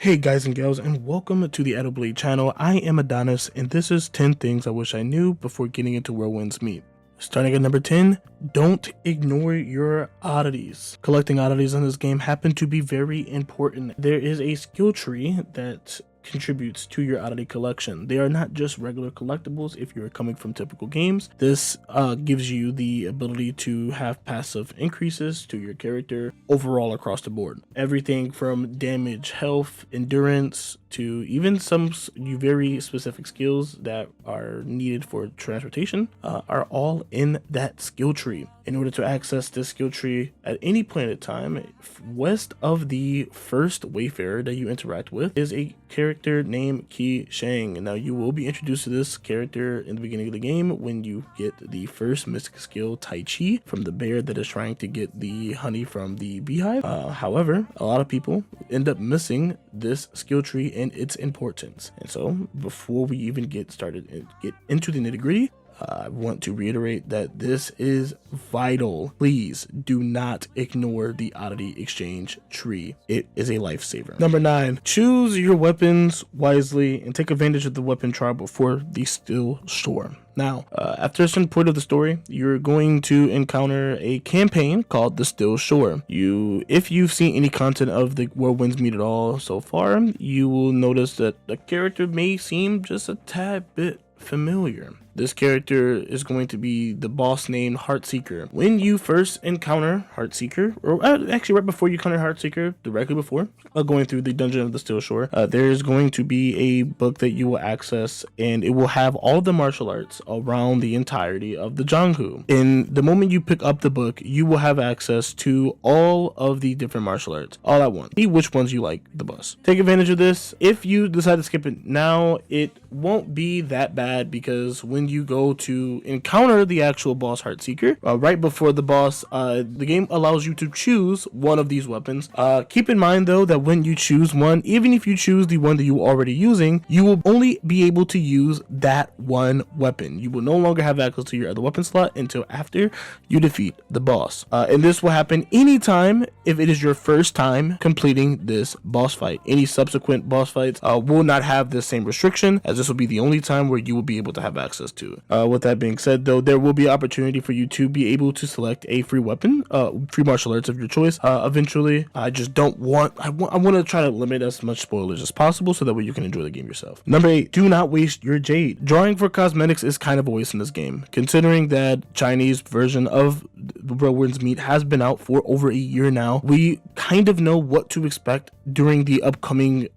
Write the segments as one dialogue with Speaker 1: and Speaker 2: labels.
Speaker 1: Hey guys and gals, and welcome to the AdoBlade channel. I am Adonis, and this is 10 things I wish I knew before getting into Whirlwind's Meet. Starting at number 10, don't ignore your oddities. Collecting oddities in this game happen to be very important. There is a skill tree that contributes to your oddity collection. They are not just regular collectibles if you're coming from typical games. This gives you the ability to have passive increases to your character overall across the board. Everything from damage, health, endurance, to even some very specific skills that are needed for transportation are all in that skill tree. In order to access this skill tree at any point in time, west of the first Wayfarer that you interact with is a character named Qi Shang. Now you will be introduced to this character in the beginning of the game when you get the first mystic skill Tai Chi from the bear that is trying to get the honey from the beehive. However, a lot of people end up missing this skill tree and its importance. And so before we even get started and get into the nitty-gritty, I want to reiterate that this is vital. Please do not ignore the oddity exchange tree. It is a lifesaver. Number 9, choose your weapons wisely and take advantage of the weapon trial before the still store. Now, after a certain point of the story, you're going to encounter a campaign called the Still Shore. If you've seen any content of the Whirlwind's Meet at all so far, you will notice that the character may seem just a tad bit familiar. This character is going to be the boss named Heartseeker. When you first encounter Heartseeker, or actually right before you encounter Heartseeker, directly before going through the dungeon of the Still Shore, there's going to be a book that you will access, and it will have all the martial arts around the entirety of the Jianghu. And the moment you pick up the book, you will have access to all of the different martial arts all at once. See which ones you like the best. Take advantage of this. If you decide to skip it now, it won't be that bad, because when you go to encounter the actual boss Heartseeker, right before the boss, the game allows you to choose one of these weapons. Keep in mind though that when you choose one, even if you choose the one that you are already using, you will only be able to use that one weapon. You will no longer have access to your other weapon slot until after you defeat the boss. And this will happen anytime if it is your first time completing this boss fight. Any subsequent boss fights will not have the same restriction, as this will be the only time where you will be able to have access to it. With that being said though, there will be opportunity for you to be able to select a free weapon, free martial arts of your choice eventually. I want to try to limit as much spoilers as possible so that way you can enjoy the game yourself. Number 8, do not waste your jade. Drawing for cosmetics is kind of a waste in this game, considering that Chinese version of the Whirlwind's Meet has been out for over a year now. We kind of know what to expect during the upcoming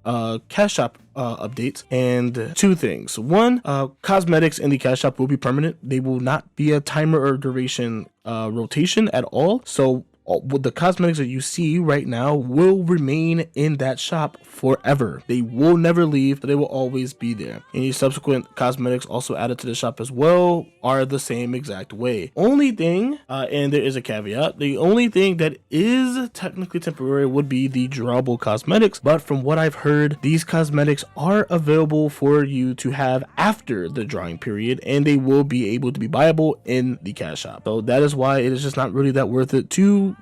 Speaker 1: cash shop updates, and two things. One, cosmetics in the cash shop will be permanent. They will not be a timer or duration rotation at all. So the cosmetics that you see right now will remain in that shop forever. They will never leave, but they will always be there. Any subsequent cosmetics also added to the shop as well are the same exact way. Only thing, and there is a caveat, the only thing that is technically temporary would be the drawable cosmetics, but from what I've heard, these cosmetics are available for you to have after the drawing period, and they will be able to be buyable in the cash shop. So that is why it is just not really that worth it to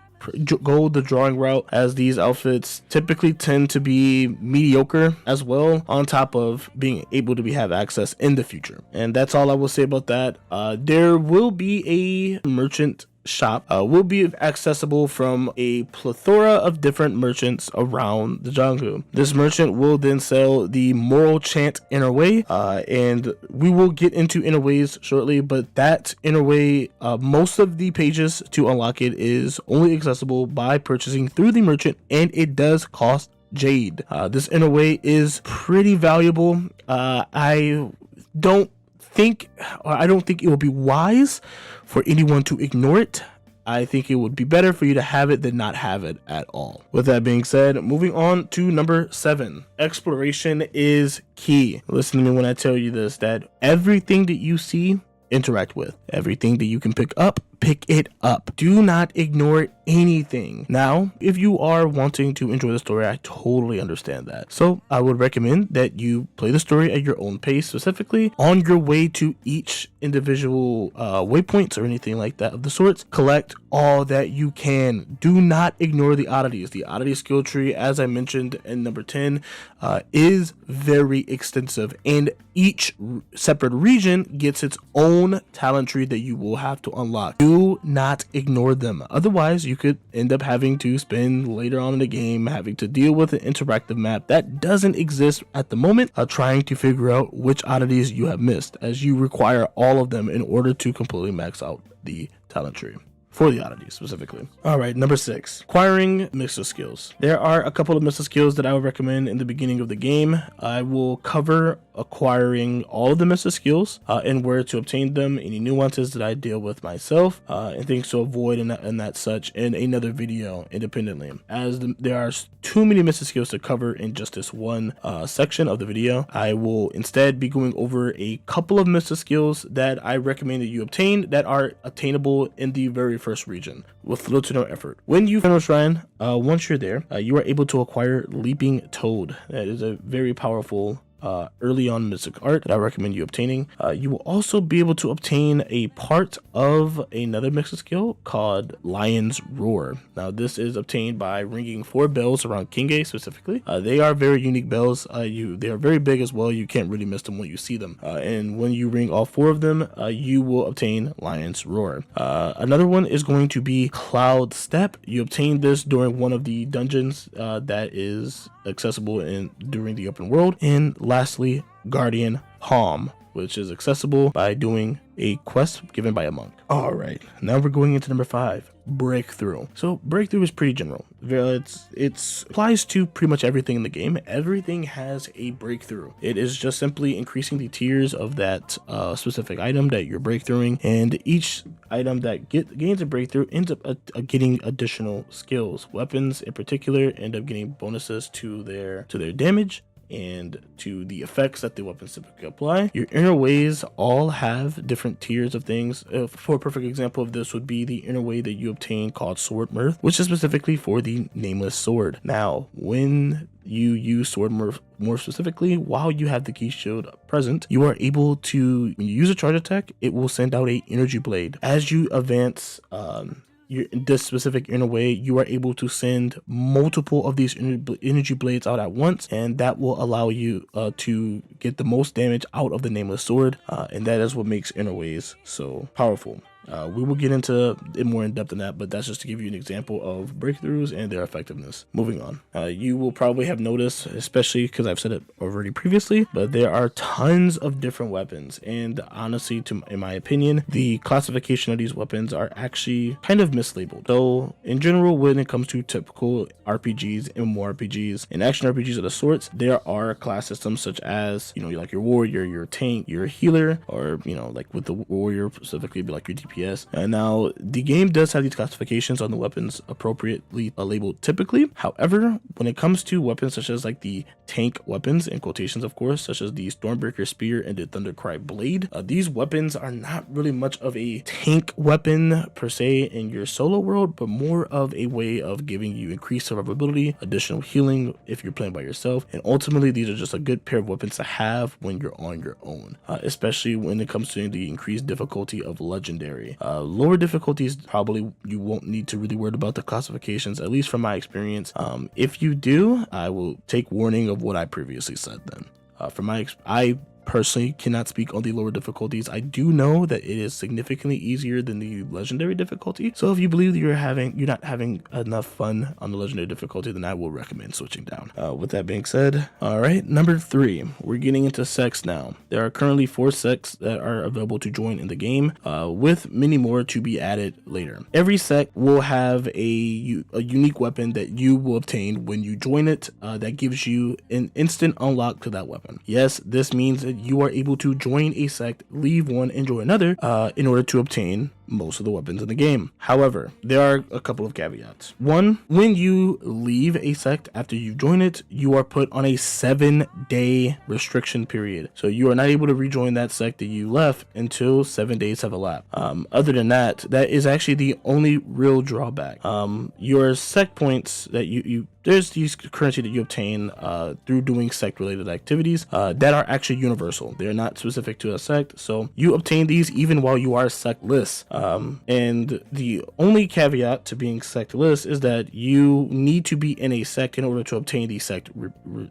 Speaker 1: go the drawing route, as these outfits typically tend to be mediocre as well, on top of being able to have access in the future. And that's all I will say about that. There will be a merchant shop, will be accessible from a plethora of different merchants around the Jianghu. This merchant will then sell the Moral Chant Inner Way, and we will get into Inner Ways shortly, but that Inner Way, most of the pages to unlock it is only accessible by purchasing through the merchant, and it does cost jade. This Inner Way is pretty valuable. I don't think it will be wise for anyone to ignore it. I think it would be better for you to have it than not have it at all. With that being said, moving on to number 7. Exploration is key. Listen to me when I tell you this, that everything that you see, interact with. Everything that you can pick up, pick it up. Do not ignore anything. Now, if you are wanting to enjoy the story, I totally understand that. So I would recommend that you play the story at your own pace, specifically on your way to each individual waypoints or anything like that of the sorts. Collect all that you can. Do not ignore the oddities. The oddity skill tree, as I mentioned in number 10, is very extensive, and each separate region gets its own talent tree that you will have to unlock. Do not ignore them. Otherwise, you could end up having to spend later on in the game having to deal with an interactive map that doesn't exist at the moment, trying to figure out which oddities you have missed, as you require all of them in order to completely max out the talent tree. For the oddities specifically. All right, number 6, acquiring Mista skills. There are a couple of Mista skills that I would recommend in the beginning of the game. I will cover acquiring all of the Mista skills and where to obtain them, any nuances that I deal with myself, and things to avoid and that such in another video independently. As there are too many Mista skills to cover in just this one section of the video, I will instead be going over a couple of Mista skills that I recommend that you obtain that are attainable in the very first region with little to no effort. When you finish Shrine, once you're there, you are able to acquire Leaping Toad. That is a very powerful early on mystic art that I recommend you obtaining. You will also be able to obtain a part of another mystic skill called Lion's Roar. Now this is obtained by ringing 4 bells around Kinge specifically. They are very unique bells. They are very big as well. You can't really miss them when you see them. And when you ring all 4 of them, you will obtain Lion's Roar. Another one is going to be Cloud Step. You obtain this during one of the dungeons that is accessible during the open world. And lastly, Guardian Palm, which is accessible by doing a quest given by a monk. All right, now we're going into number 5, Breakthrough. So Breakthrough is pretty general. It applies to pretty much everything in the game. Everything has a breakthrough. It is just simply increasing the tiers of that specific item that you're breakthroughing, and each item that gains a breakthrough ends up getting additional skills. Weapons in particular end up getting bonuses to their damage and to the effects that the weapons typically apply. Your inner ways all have different tiers of things. For a perfect example of this would be the inner way that you obtain called Sword Mirth, which is specifically for the nameless sword. Now, when you use Sword Mirth more specifically, while you have the key shield present, you are able to, when you use a charge attack, it will send out a energy blade. As you advance this specific inner way, you are able to send multiple of these energy blades out at once, and that will allow you to get the most damage out of the nameless sword, and that is what makes inner ways so powerful. We will get into it more in depth than that, but that's just to give you an example of breakthroughs and their effectiveness. Moving on, you will probably have noticed, especially because I've said it already previously, but there are tons of different weapons, and honestly, in my opinion, the classification of these weapons are actually kind of mislabeled. So in general, when it comes to typical RPGs, MMORPGs, and action RPGs of the sorts, there are class systems such as, like your warrior, your tank, your healer, or like with the warrior specifically, be like your DPS. And now the game does have these classifications on the weapons appropriately labeled typically. However, when it comes to weapons such as like the tank weapons, in quotations of course, such as the Stormbreaker Spear and the Thundercry Blade, these weapons are not really much of a tank weapon per se in your solo world, but more of a way of giving you increased survivability, additional healing if you're playing by yourself, and ultimately these are just a good pair of weapons to have when you're on your own, especially when it comes to the increased difficulty of legendary. Lower difficulties, probably you won't need to really worry about the classifications, at least from my experience. If you do, I will take warning of what I previously said then. I personally cannot speak on the lower difficulties. I do know that it is significantly easier than the legendary difficulty. So if you believe that you're not having enough fun on the legendary difficulty, then I will recommend switching down. With that being said, all right, number 3, we're getting into sects now. There are currently 4 sects that are available to join in the game, with many more to be added later. Every sect will have a unique weapon that you will obtain when you join it, that gives you an instant unlock to that weapon. Yes, this means that you are able to join a sect, leave one, and join another, in order to obtain most of the weapons in the game. However, there are a couple of caveats. One, when you leave a sect after you join it, you are put on a 7-day restriction period. So you are not able to rejoin that sect that you left until 7 days have elapsed. Other than that, that is actually the only real drawback. Your sect points that there's these currency that you obtain through doing sect related activities that are actually universal. They're not specific to a sect, so you obtain these even while you are sectless. And the only caveat to being sectless is that you need to be in a sect in order to obtain these sect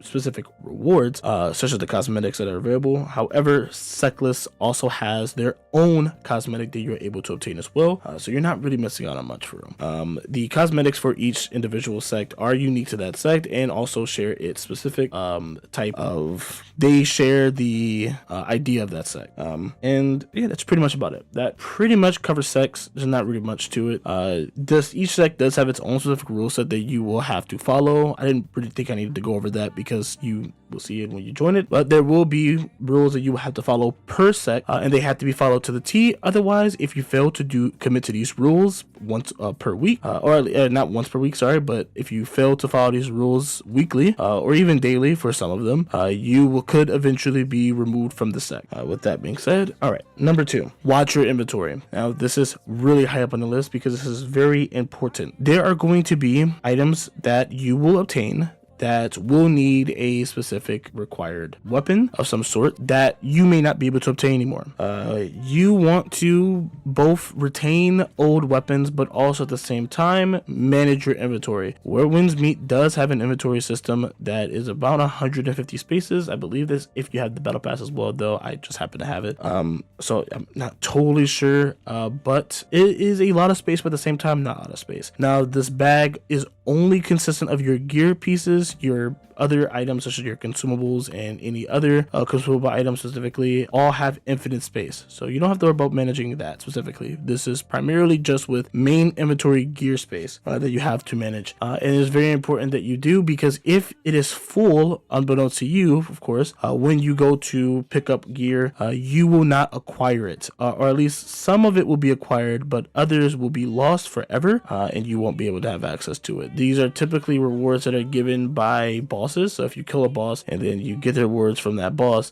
Speaker 1: specific rewards, such as the cosmetics that are available. However, sectless also has their own cosmetic that you're able to obtain as well, so you're not really missing out on much for them. The cosmetics for each individual sect are unique to that sect and also share its specific type of, they share the idea of that sect. And yeah, that's pretty much about it. That pretty much covers sects. There's not really much to it. Each sect does have its own specific rule set that you will have to follow. I didn't really think I needed to go over that because you will see it when you join it, but there will be rules that you will have to follow per sect, and they have to be followed to the T. Otherwise, if you fail to commit to these rules once per week, or not once per week, sorry, but if you fail to follow these rules weekly or even daily for some of them, you could eventually be removed from the sect. With that being said, all right, number 2, watch your inventory. Now, this is really high up on the list because this is very important. There are going to be items that you will obtain that will need a specific required weapon of some sort that you may not be able to obtain anymore. You want to both retain old weapons, but also at the same time manage your inventory. Where Winds Meet does have an inventory system that is about 150 spaces. I believe this if you have the battle pass as well, though I just happen to have it. So I'm not totally sure, but it is a lot of space, but at the same time not a lot of space. Now, this bag is only consistent of your gear pieces, your other items such as your consumables and any other consumable items specifically all have infinite space, so you don't have to worry about managing that specifically. This is primarily just with main inventory gear space that you have to manage, and it's very important that you do, because if it is full, unbeknownst to you of course, when you go to pick up gear, you will not acquire it, or at least some of it will be acquired, but others will be lost forever, and you won't be able to have access to it. These are typically rewards that are given by bosses, so if you kill a boss and then you get the rewards from that boss,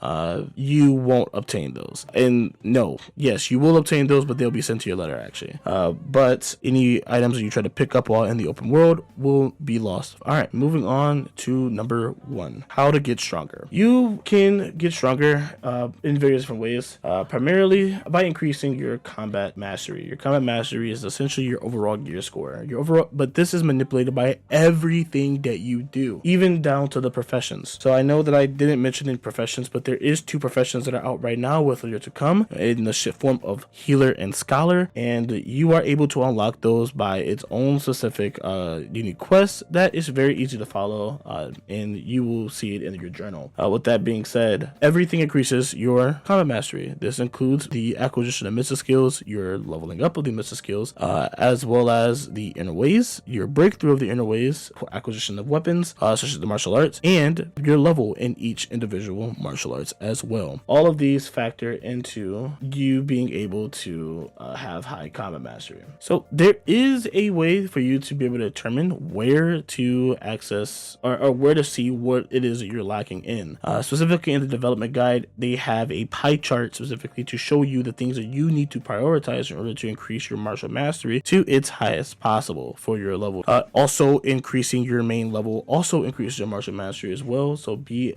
Speaker 1: you won't obtain those. And no, yes, you will obtain those, but they'll be sent to your letter actually. But any items that you try to pick up while in the open world will be lost. All right, moving on to number 1, how to get stronger. You can get stronger in various different ways, primarily by increasing your combat mastery. Your combat mastery is essentially your overall gear score, but this is manipulated by everything that you do, even down to the professions. So I know that I didn't mention in professions, but there is 2 professions that are out right now with later to come in the form of healer and scholar, and you are able to unlock those by its own specific unique quest that is very easy to follow, and you will see it in your journal. With that being said, everything increases your combat mastery. This includes the acquisition of mystic skills, your leveling up of the mystic skills, as well as the inner ways, your breakthrough of the inner ways, acquisition of weapons such as the martial arts, and your level in each individual martial arts as well. All of these factor into you being able to have high combat mastery. So there is a way for you to be able to determine where to access or where to see what it is that you're lacking in. Specifically in the development guide, they have a pie chart specifically to show you the things that you need to prioritize in order to increase your martial mastery to its highest possible for your level. Also increasing your main level also increases your martial mastery as well, so be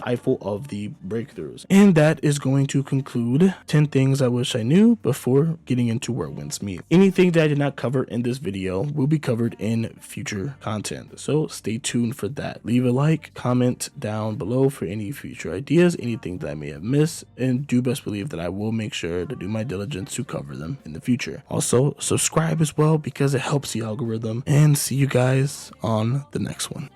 Speaker 1: eyeful of the breakthroughs. And that is going to conclude 10 things I wish I knew before getting into Where Winds Meet. Anything that I did not cover in this video will be covered in future content, so stay tuned for that. Leave a like, comment down below for any future ideas, anything that I may have missed, and do best believe that I will make sure to do my diligence to cover them in the future. Also, subscribe as well because it helps the algorithm, and see you guys on the next one.